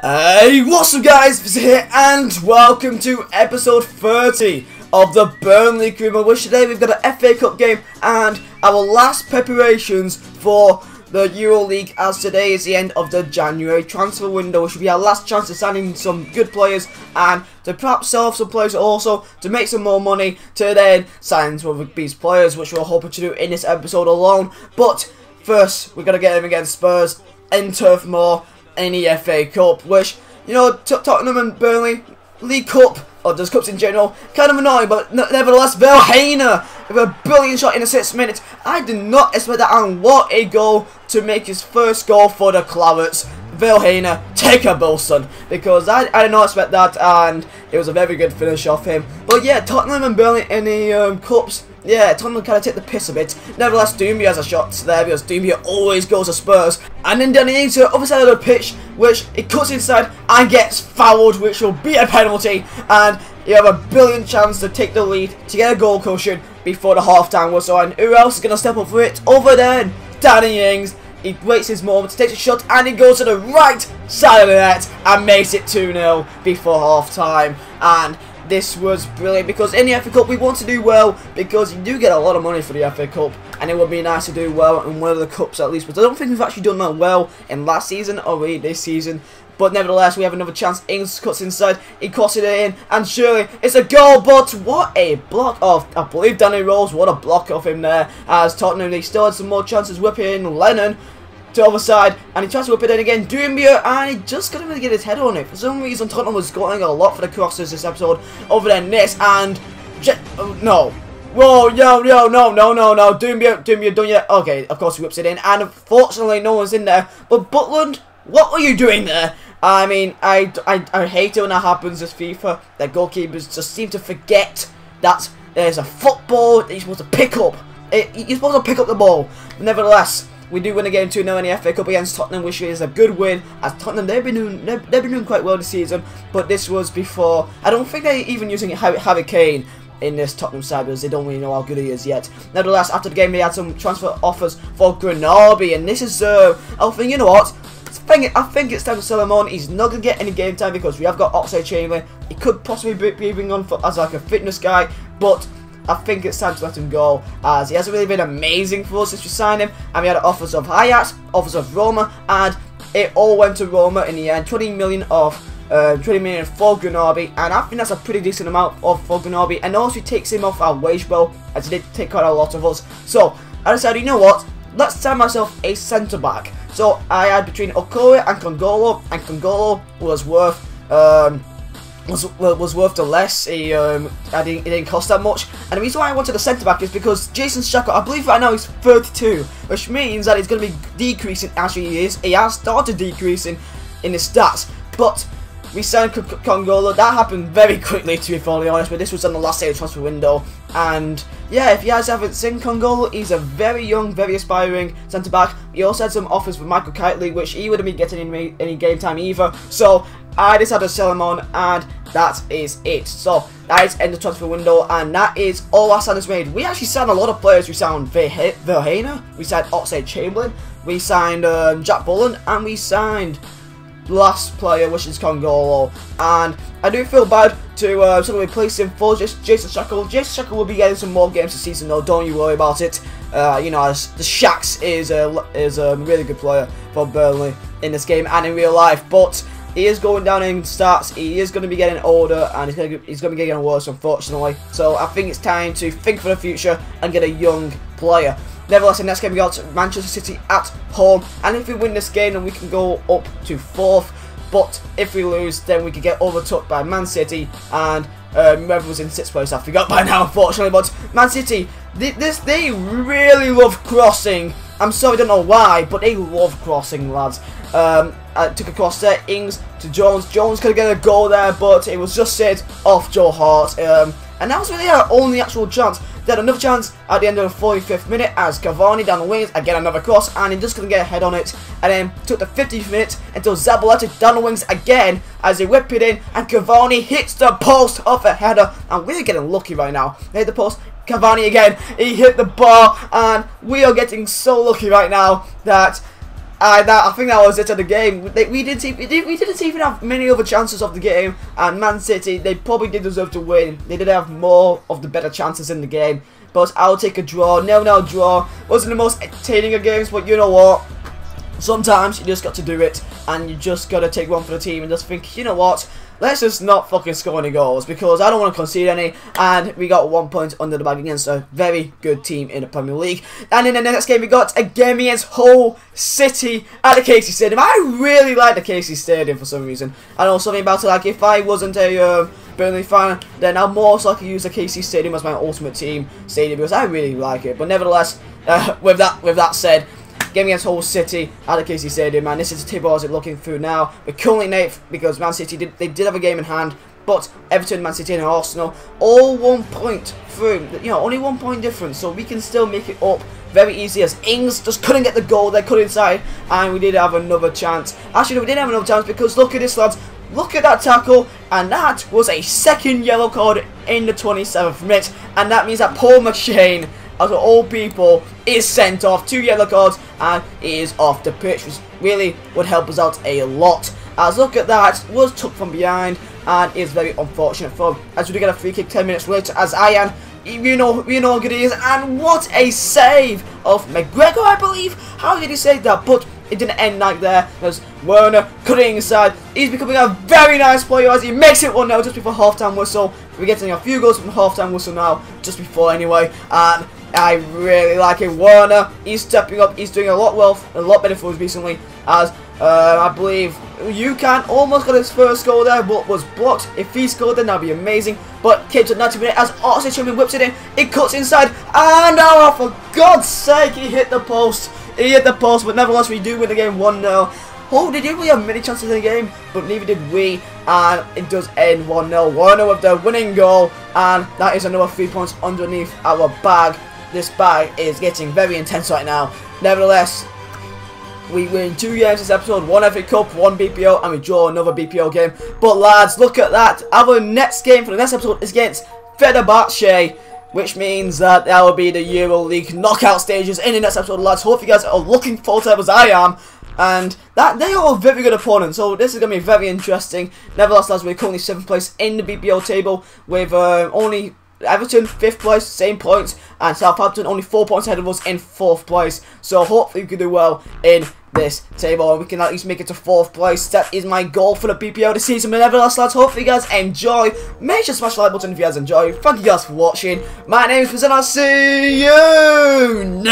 Hey, what's up guys, Vizeh here, and welcome to episode 30 of the Burnley crew, which today we've got an FA Cup game and our last preparations for the EuroLeague, as today is the end of the January transfer window, which will be our last chance to sign in some good players and to perhaps sell off some players, also to make some more money to then sign some of these players, which we're hoping to do in this episode alone. But first, we've got to get them against Spurs in Turf Moor in the FA Cup, which, you know, Tottenham and Burnley, League Cup, or just cups in general, kind of annoying, but nevertheless, Vizeh with a brilliant shot in the 6th minute. I did not expect that, and what a goal to make his first goal for the Clarets. Vizeh, take a ball, son, because I did not expect that, and it was a very good finish off him. But yeah, Tottenham and Burnley in the cups, yeah, Tottenham kind of take the piss a bit. Nevertheless, Doumbia has a shot there because Doumbia always goes to Spurs. And then down into the other side of the pitch, which it cuts inside and gets fouled, which will be a penalty. And you have a brilliant chance to take the lead, to get a goal cushion before the half-time whistle. And who else is going to step up for it? Other than Danny Ings. He waits his moment, takes a shot, and he goes to the right side of the net and makes it 2-0 before half-time. And this was brilliant because in the FA Cup we want to do well because you do get a lot of money for the FA Cup, and it would be nice to do well in one of the cups at least. But I don't think we've actually done that well in last season or really this season. But nevertheless, we have another chance. Ings cuts inside, he crosses it in, and surely it's a goal. But what a block of, I believe, Danny Rose. What a block of him there. As Tottenham, they still had some more chances, whipping Lennon to the other side, and he tries to whip it in again, Doumbia, and he just couldn't really get his head on it. For some reason, Tottenham was scoring a lot for the crosses this episode, over than this, and no. Whoa, no, Doumbia, don't you? Okay, of course he whips it in, and unfortunately no one's in there. But Butland, what were you doing there? I mean, I hate it when that happens as FIFA. That goalkeepers just seem to forget that there's a football that you're supposed to pick up. You're supposed to pick up the ball. Nevertheless, we do win a game 2-0 in the FA Cup against Tottenham, which is a good win. As Tottenham, they've been doing quite well this season, but this was before. I don't think they're even using Harry Kane in this Tottenham side because they don't really know how good he is yet. Nevertheless, after the game, they had some transfer offers for Granaby, and this is I think, you know what? I think it's time to sell him on. He's not going to get any game time because we have got Oxlade-Chamberlain. He could possibly be bringing on as like a fitness guy, but I think it's time to let him go, as he hasn't really been amazing for us since we signed him. And we had offers of Ajax, offers of Roma, and it all went to Roma in the end. 20 million for Granaby, and I think that's a pretty decent amount for Granaby. And also, it takes him off our wage bill, as he did take quite a lot of us. So I decided, you know what? Let's sign myself a centre back. So I had between Okoye and Kongolo, and Kongolo was worth was worth the less. It didn't cost that much, and the reason why I wanted a centre back is because Jason Shacko, I believe right now he's 32, which means that he's going to be decreasing. Actually, he has started decreasing in his stats, but we signed Kongolo. That happened very quickly, to be fully honest, but this was on the last day of the transfer window. And yeah, if you guys haven't seen Kongolo, he's a very young, very aspiring centre-back. He also had some offers with Michael Kiteley, which he wouldn't be getting any game time either. So I decided to sell him on, and that is it. So that is end of transfer window, and that is all our signings made. We actually signed a lot of players. We signed Vizeh, we signed Oxlade-Chamberlain, we signed Jack Bullen, and we signed last player, which is Kongolo. And I do feel bad to sort of replace him for Jason Shacko. Jason Shacko will be getting some more games this season, though. Don't you worry about it. You know, as the Shacks is a really good player for Burnley in this game and in real life, but he is going down in stats. He is going to be getting older, and he's going to be getting worse, unfortunately. So I think it's time to think for the future and get a young player. Nevertheless, in the next game we got Manchester City at home, and if we win this game, then we can go up to 4th. But if we lose, then we could get overtook by Man City, and whoever was in 6th place, I forgot by now, unfortunately. But Man City, they really love crossing. I'm sorry, I don't know why, but they love crossing, lads. I took a cross there, Ings to Jones. Jones could get a goal there, but it was just saved off Joe Hart. And that was really our only actual chance. They had another chance at the end of the 45th minute as Cavani down the wings, again another cross, and he just couldn't get a head on it. And then took the 50th minute until Zabaleta down the wings again as they whip it in, and Cavani hits the post off a header. And we're getting lucky right now. They hit the post, Cavani again, he hit the bar, and we are getting so lucky right now that I think that was it of the game. We didn't even have many other chances of the game, and Man City, they probably did deserve to win. They did have more of the better chances in the game, but I'll take a draw. 0-0 draw. Wasn't the most entertaining of games, but you know what? Sometimes you just got to do it, and you just got to take one for the team and just think, you know what? Let's just not fucking score any goals, because I don't want to concede any, and we got 1 point under the bag against a very good team in the Premier League. And in the next game, we got a game against Hull City at the KC Stadium. I really like the KC Stadium for some reason. I know something about it, like if I wasn't a Burnley fan, then I'll most likely use the KC Stadium as my ultimate team stadium, because I really like it. But nevertheless, with that said, game against Hull City at the KC Stadium, and this is the table as it's looking through now. We're currently 8th because Man City did have a game in hand, but Everton, Man City and Arsenal all 1 point through. You know, only 1 point difference, so we can still make it up very easy, as Ings just couldn't get the goal, they cut inside, and we did have another chance. Actually, we didn't have another chance, because look at this, lads. Look at that tackle, and that was a second yellow card in the 27th minute, and that means that Paul McShane, as of all people, is sent off, 2 yellow cards, and is off the pitch, which really would help us out a lot. As look at that, was took from behind, and is very unfortunate for him, as we do get a free kick 10 minutes later, as Ian, you know how good he is, and what a save of McGregor, I believe. How did he save that? But it didn't end like there, as Werner cutting inside. He's becoming a very nice player as he makes it 1-0 just before half-time whistle. We're getting a few goals from half-time whistle now, just before anyway, and I really like it. Werner, he's stepping up, he's doing a lot better for us recently, as I believe UCAN almost got his first goal there, but was blocked. If he scored, then that'd be amazing. But came to 90 minutes as Oxlade whips it in, it cuts inside, and oh, for God's sake, he hit the post. He hit the post, but nevertheless, we do win the game 1-0. Oh, they didn't really have many chances in the game, but neither did we, and it does end 1-0. Werner with the winning goal, and that is another 3 points underneath our bag. This bag is getting very intense right now. Nevertheless, we win 2 games this episode, 1 FA Cup, 1 BPO, and we draw another BPO game. But lads, look at that. Our next game for the next episode is against Fenerbahce, which means that will be the Euro League knockout stages in the next episode, lads. Hope you guys are looking forward to it as I am. And that they are a very good opponent, so this is going to be very interesting. Nevertheless, lads, we're currently 7th place in the BPO table with only Everton 5th place, same points, and Southampton only 4 points ahead of us in 4th place. So hopefully we can do well in this table, and we can at least make it to 4th place. That is my goal for the BPO this season. But nevertheless, lads, hopefully you guys enjoy. Make sure to smash the like button if you guys enjoy. Thank you guys for watching. My name is Vizeh, and I'll see you next.